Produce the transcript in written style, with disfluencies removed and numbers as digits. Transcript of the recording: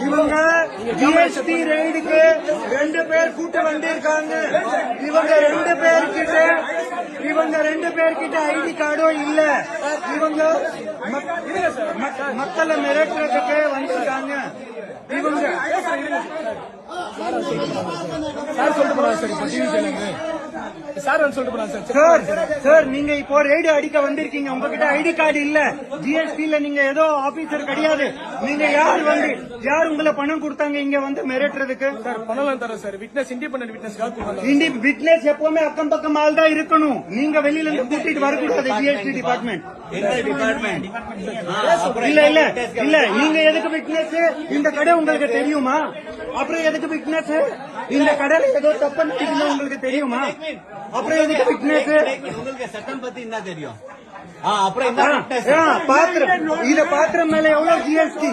இவங்க ஜிஎஸ்டி ரெய்டுக்கு 2 பேர் கூட்ட வந்திருக்காங்க. இவங்க 2 பேர்கிட்ட ஐடி கார்டும் இல்ல. இவங்க மக்களை மிரட்டுறதுக்கு வந்திருக்காங்க. இவங்க சார் நீங்க இப்போ ரெய்டு அடிக்க வந்திருக்கீங்க. உங்ககிட்ட ஐடி கார்டு இல்ல, ஜிஎஸ்டில நீங்க ஏதோ ஆபீசர் கிடையாது. நீங்க யார் உங்களை பணம் கொடுத்தாங்க இங்க வந்து மிரட்டுறதுக்கு? சார் பணம் தர சார் விட்னஸ் இண்டிபெண்டன்ட் விட்னஸ் எப்பவுமே அக்கம் பக்கம் ஆள் தான் இருக்கணும். நீங்க வெளியில இருந்து கூட்டிட்டு வரக்கூடாது. ஜிஎஸ்டி டிபார்ட்மெண்ட் இல்ல நீங்க எதுக்கு விட்னஸ்? இந்த கடை உங்களுக்கு தெரியுமா? அப்புறம் எதுக்கு விட்னஸ்? இந்த கடையில ஏதோ தப்பு நடக்குது உங்களுக்கு தெரியுமா? அப்புறம் எதுக்கு விட்னஸ்? உங்களுக்கு சட்டம் பத்தி என்ன தெரியும்? பாத்திரம் மேல எவ்வளவு ஜிஎஸ்டி?